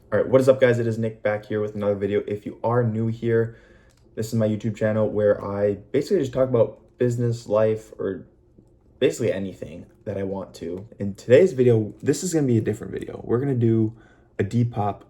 All right, what is up, guys? It is Nick back here with another video. If you are new here, this is my YouTube channel where I basically just talk about business, life, or basically anything that I want to. In today's video, this is going to be a different video. We're going to do a Depop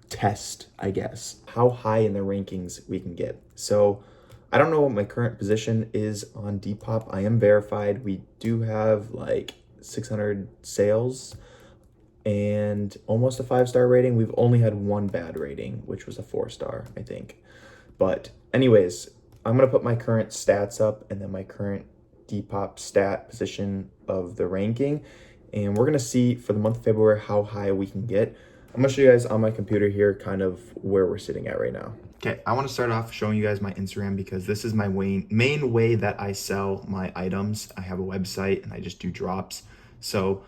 test, I guess, how high in the rankings we can get. So I don't know what my current position is on Depop. I am verified. We do have like 600 sales and almost a 5-star rating. We've only had one bad rating, which was a 4-star, I think. But anyways, I'm gonna put my current stats up and then my current Depop stat position of the ranking. And we're gonna see for the month of February how high we can get. I'm gonna show you guys on my computer here kind of where we're sitting at right now. Okay, I wanna start off showing you guys my Instagram because this is my main way that I sell my items. I have a website and I just do drops. So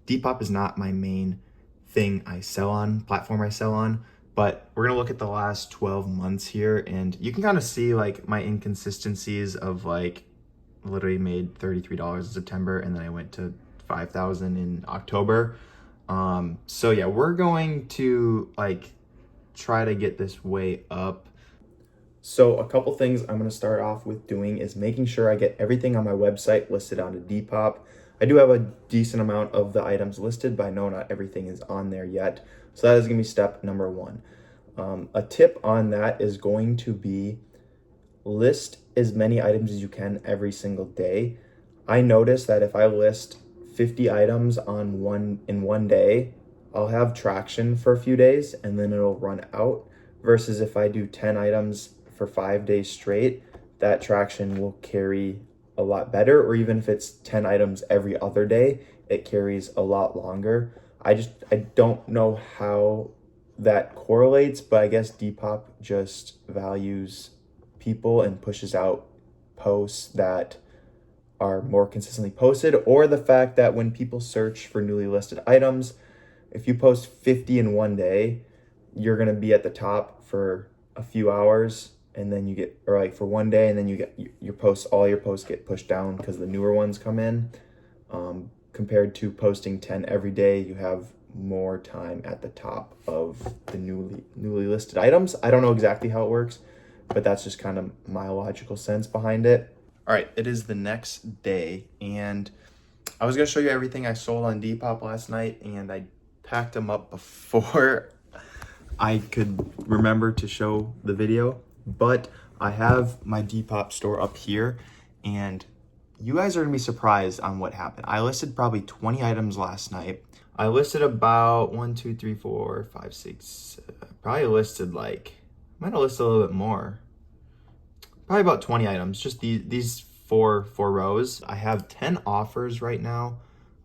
Depop is not my main thing I sell on, platform I sell on, but we're gonna look at the last 12 months here and you can kind of see like my inconsistencies of like literally made $33 in September and then I went to 5,000 in October. So yeah, we're going to like try to get this way up. So a couple things I'm gonna start off with doing is making sure I get everything on my website listed onto Depop. I do have a decent amount of the items listed, but I know not everything is on there yet. So that is gonna be step number one. A tip on that is going to be list as many items as you can every single day. I notice that if I list 50 items in one day, I'll have traction for a few days and then it'll run out. Versus if I do 10 items for 5 days straight, that traction will carry a lot better, or even if it's 10 items every other day, it carries a lot longer. I don't know how that correlates, but I guess Depop just values people and pushes out posts that are more consistently posted, or the fact that when people search for newly listed items, if you post 50 in one day, you're going to be at the top for a few hours and then you get, or like for one day, and then you get all your posts get pushed down because the newer ones come in. Compared to posting 10 every day, you have more time at the top of the newly listed items. I don't know exactly how it works, but that's just kind of my logical sense behind it. All right, it is the next day, and I was gonna show you everything I sold on Depop last night, and I packed them up before I could remember to show the video, but I have my Depop store up here, and you guys are gonna be surprised on what happened. I listed probably 20 items last night. I listed about 1, 2, 3, 4, 5, 6, probably listed like, might have listed a little bit more. Probably about 20 items, just these four rows. I have 10 offers right now,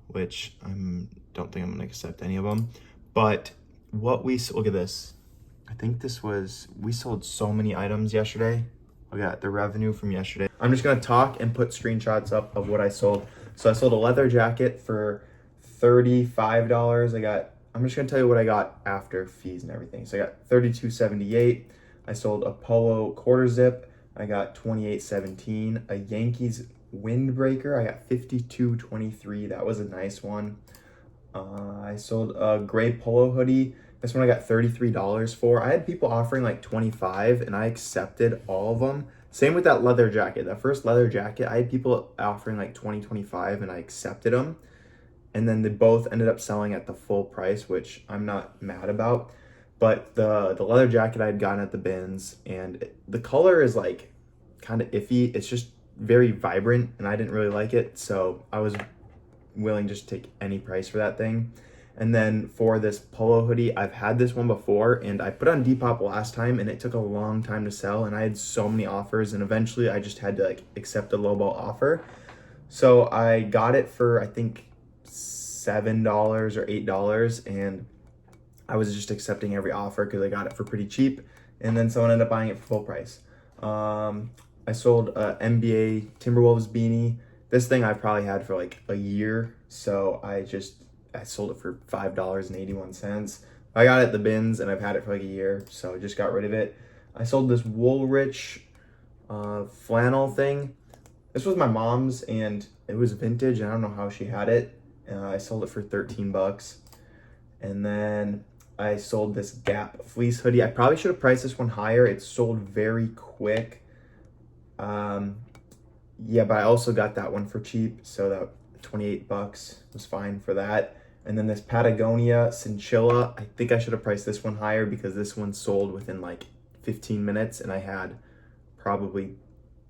which I don't think I'm gonna accept any of them. But look at this. I think we sold so many items yesterday. Look at the revenue from yesterday. I'm just gonna talk and put screenshots up of what I sold. So I sold a leather jacket for $35. I'm just gonna tell you what I got after fees and everything. So I got $32.78. I sold a polo quarter zip. I got $28.17. A Yankees windbreaker. I got $52.23. That was a nice one. I sold a gray polo hoodie. This one I got $33 for. I had people offering like $25 and I accepted all of them. Same with that leather jacket. That first leather jacket, I had people offering like $20, $25 and I accepted them. And then they both ended up selling at the full price, which I'm not mad about. But the leather jacket I had gotten at the bins, and the color is like kind of iffy. It's just very vibrant and I didn't really like it. So I was willing just to take any price for that thing. And then for this polo hoodie, I've had this one before and I put on Depop last time and it took a long time to sell and I had so many offers and eventually I just had to like accept a lowball offer. So I got it for I think $7 or $8 and I was just accepting every offer because I got it for pretty cheap, and then someone ended up buying it for full price. I sold a NBA Timberwolves beanie. This thing I probably had for like a year, so I sold it for $5.81. I got it at the bins and I've had it for like a year, so I just got rid of it. I sold this Woolrich flannel thing. This was my mom's and it was vintage and I don't know how she had it. I sold it for $13. And then I sold this Gap fleece hoodie. I probably should have priced this one higher. It sold very quick. Yeah, but I also got that one for cheap, so that 28 bucks was fine for that. And then this Patagonia Cinchilla, I think I should have priced this one higher because this one sold within like 15 minutes and I had probably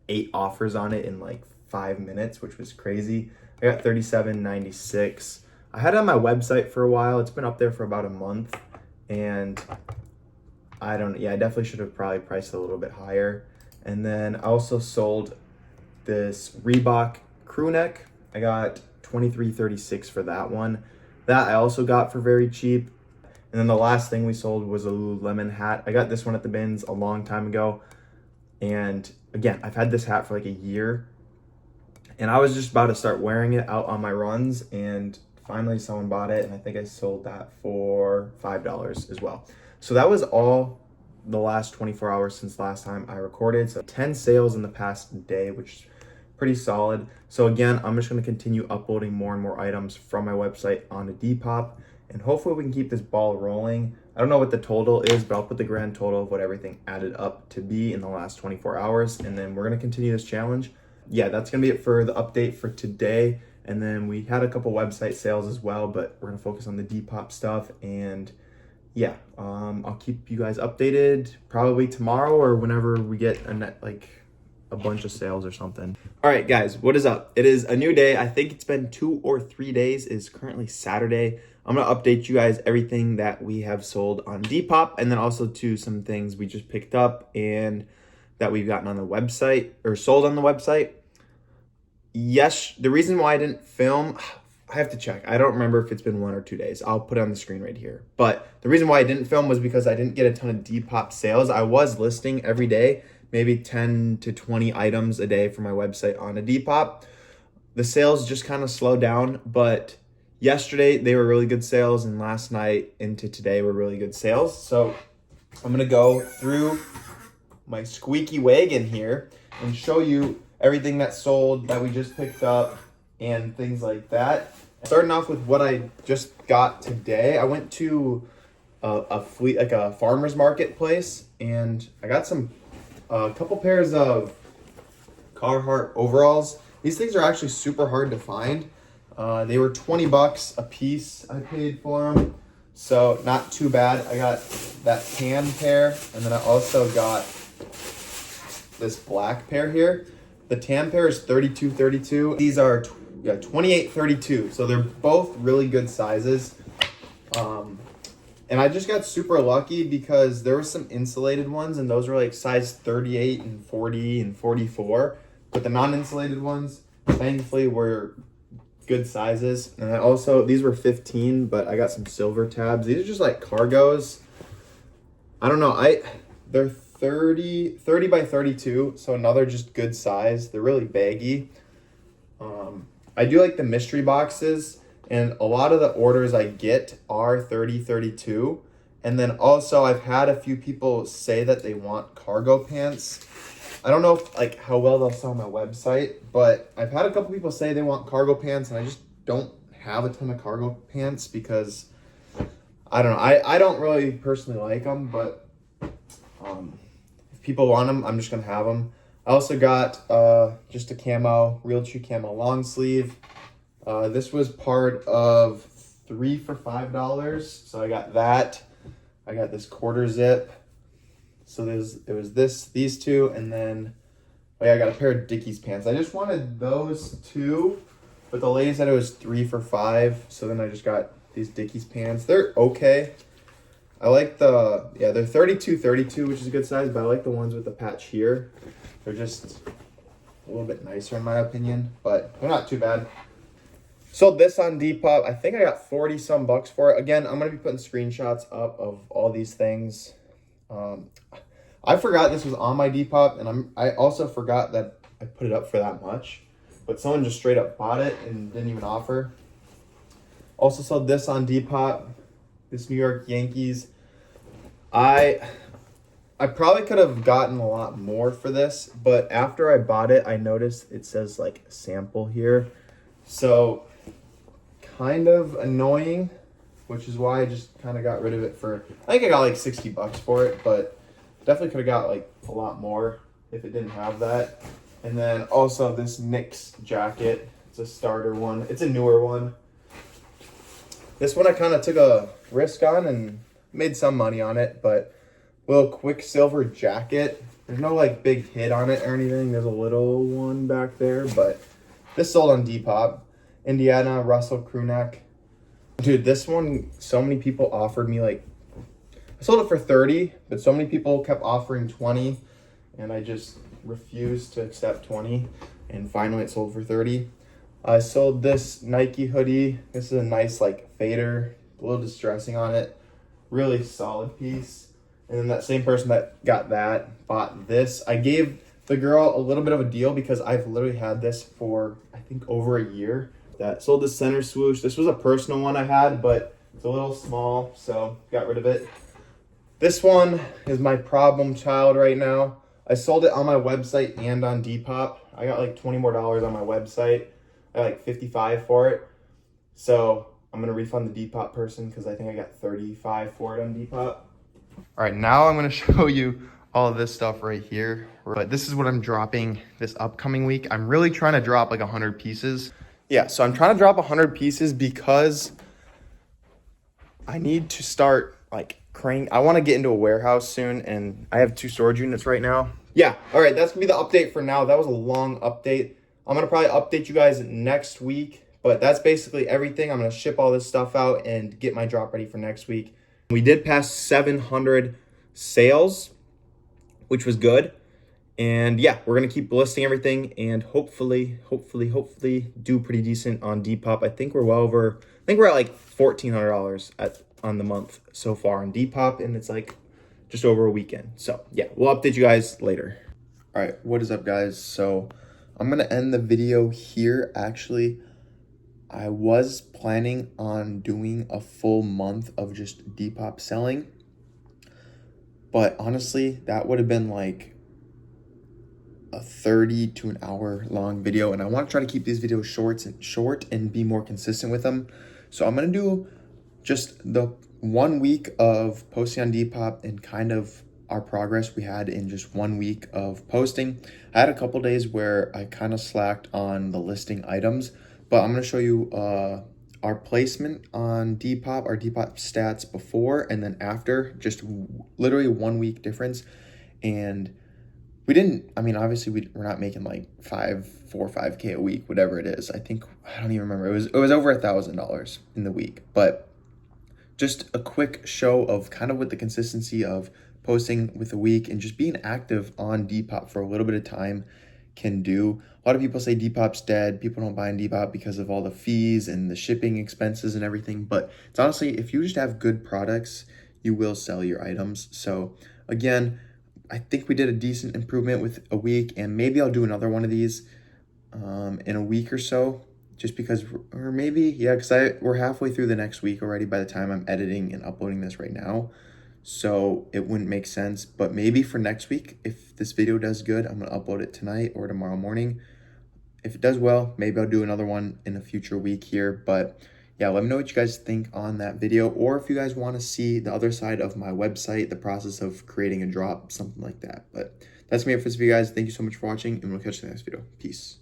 8 offers on it in like 5 minutes, which was crazy. I got $37.96. I had it on my website for a while. It's been up there for about a month, and I definitely should have probably priced it a little bit higher. And then I also sold this Reebok crew neck. I got $23.36 for that one. That I also got for very cheap. And then the last thing we sold was a Lululemon hat. I got this one at the bins a long time ago. And again, I've had this hat for like a year. And I was just about to start wearing it out on my runs, and finally someone bought it, and I think I sold that for $5 as well. So that was all the last 24 hours since last time I recorded. So 10 sales in the past day, which is pretty solid. So again, I'm just going to continue uploading more and more items from my website onto Depop, and hopefully we can keep this ball rolling. I don't know what the total is, but I'll put the grand total of what everything added up to be in the last 24 hours, and then we're going to continue this challenge. Yeah, that's going to be it for the update for today. And then we had a couple website sales as well, but we're going to focus on the Depop stuff. And yeah, I'll keep you guys updated probably tomorrow or whenever we get a bunch of sales or something. All right, guys, what is up? It is a new day. I think it's been 2 or 3 days. It's currently Saturday. I'm going to update you guys everything that we have sold on Depop, and then also to some things we just picked up and that we've gotten on the website or sold on the website. Yes, the reason why I didn't film, I have to check. I don't remember if it's been 1 or 2 days. I'll put it on the screen right here. But the reason why I didn't film was because I didn't get a ton of Depop sales. I was listing every day, maybe 10 to 20 items a day for my website on a Depop. The sales just kind of slowed down, but yesterday they were really good sales, and last night into today were really good sales. So I'm gonna go through my squeaky wagon here and show you everything that sold that we just picked up and things like that. Starting off with what I just got today, I went to a farmer's market place, and I got a couple pairs of Carhartt overalls. These things are actually super hard to find. They were 20 bucks a piece I paid for them, so not too bad. I got that tan pair, and then I also got this black pair here. The tan pair is 32.32. These are 28.32. So they're both really good sizes. And I just got super lucky because there were some insulated ones, and those were like size 38 and 40 and 44. But the non-insulated ones, thankfully, were good sizes. And I also, these were 15, but I got some silver tabs. These are just like cargos. I don't know. They're 30 by 32, so another just good size. They're really baggy. I do like the mystery boxes, and a lot of the orders I get are 30-32. And then also I've had a few people say that they want cargo pants. I don't know how well they'll sell on my website, but I've had a couple people say they want cargo pants, and I just don't have a ton of cargo pants because I don't know. I don't really personally like them, but if people want them, I'm just gonna have them. I also got just a camo, real true camo long sleeve. This was part of 3 for $5, so I got that. I got this quarter zip. So it was these two, and then I got a pair of Dickies pants. I just wanted those two, but the lady said it was 3 for $5, so then I just got these Dickies pants. They're okay. I like they're 32, which is a good size, but I like the ones with the patch here. They're just a little bit nicer in my opinion, but they're not too bad. Sold this on Depop. I think I got 40 some bucks for it. Again, I'm going to be putting screenshots up of all these things. I forgot this was on my Depop, and I also forgot that I put it up for that much, but someone just straight up bought it and didn't even offer. Also sold this on Depop. This New York Yankees. I probably could have gotten a lot more for this, but after I bought it, I noticed it says sample here. So kind of annoying, which is why I just kind of got rid of it for, I think I got like 60 bucks for it, but definitely could have got like a lot more if it didn't have that. And then also this Nick's jacket. It's a starter one. It's a newer one. This one I kind of took a risk on and made some money on it, but little Quicksilver jacket. There's no like big hit on it or anything. There's a little one back there, but this sold on Depop. Indiana Russell crew neck. Dude, this one, so many people offered me like, I sold it for 30, but so many people kept offering 20, and I just refused to accept 20, and finally it sold for 30. I sold this Nike hoodie. This is a nice like fader, a little distressing on it. Really solid piece. And then that same person that got that bought this. I gave the girl a little bit of a deal because I've literally had this for, I think, over a year. That sold the center swoosh. This was a personal one I had, but it's a little small, so got rid of it. This one is my problem child right now. I sold it on my website and on Depop. I got like $20 more on my website. I got like 55 for it. So I'm gonna refund the Depop person because I think I got 35 for it on Depop. All right, now I'm gonna show you all of this stuff right here. But this is what I'm dropping this upcoming week. I'm really trying to drop like 100 pieces. Yeah, so I'm trying to drop 100 pieces because I need to start like I want to get into a warehouse soon, and I have 2 storage units right now. Yeah, all right, that's gonna be the update for now. That was a long update. I'm gonna probably update you guys next week, but that's basically everything. I'm gonna ship all this stuff out and get my drop ready for next week. We did pass 700 sales, which was good. And yeah, we're gonna keep listing everything and hopefully do pretty decent on Depop. I think we're well over, I think we're at like $1,400 on the month so far on Depop, and it's like just over a weekend. So yeah, we'll update you guys later. All right, what is up guys? So I'm gonna end the video here. Actually, I was planning on doing a full month of just Depop selling, but honestly, that would have been like a 30 to an hour long video, and I want to try to keep these videos short and be more consistent with them. So I'm going to do just the 1 week of posting on Depop and kind of our progress we had in just 1 week of posting. I had a couple days where I kind of slacked on the listing items, but I'm going to show you our placement on Depop, our Depop stats before and then after, just literally 1 week difference. And we didn't, I mean, obviously we're not making like 4 or 5K a week, whatever it is. I think, I don't even remember. It was over $1,000 in the week, but just a quick show of kind of what the consistency of posting with a week and just being active on Depop for a little bit of time can do. A lot of people say Depop's dead. People don't buy on Depop because of all the fees and the shipping expenses and everything. But it's honestly, if you just have good products, you will sell your items. So again, I think we did a decent improvement with a week, and maybe I'll do another one of these in a week or so, just because, or maybe, yeah, because we're halfway through the next week already by the time I'm editing and uploading this right now. So it wouldn't make sense, but maybe for next week, if this video does good, I'm gonna upload it tonight or tomorrow morning. If it does well, maybe I'll do another one in a future week here, but yeah, let me know what you guys think on that video, or if you guys want to see the other side of my website, the process of creating a drop, something like that. But that's me for this video, guys. Thank you so much for watching, and we'll catch you in the next video. Peace.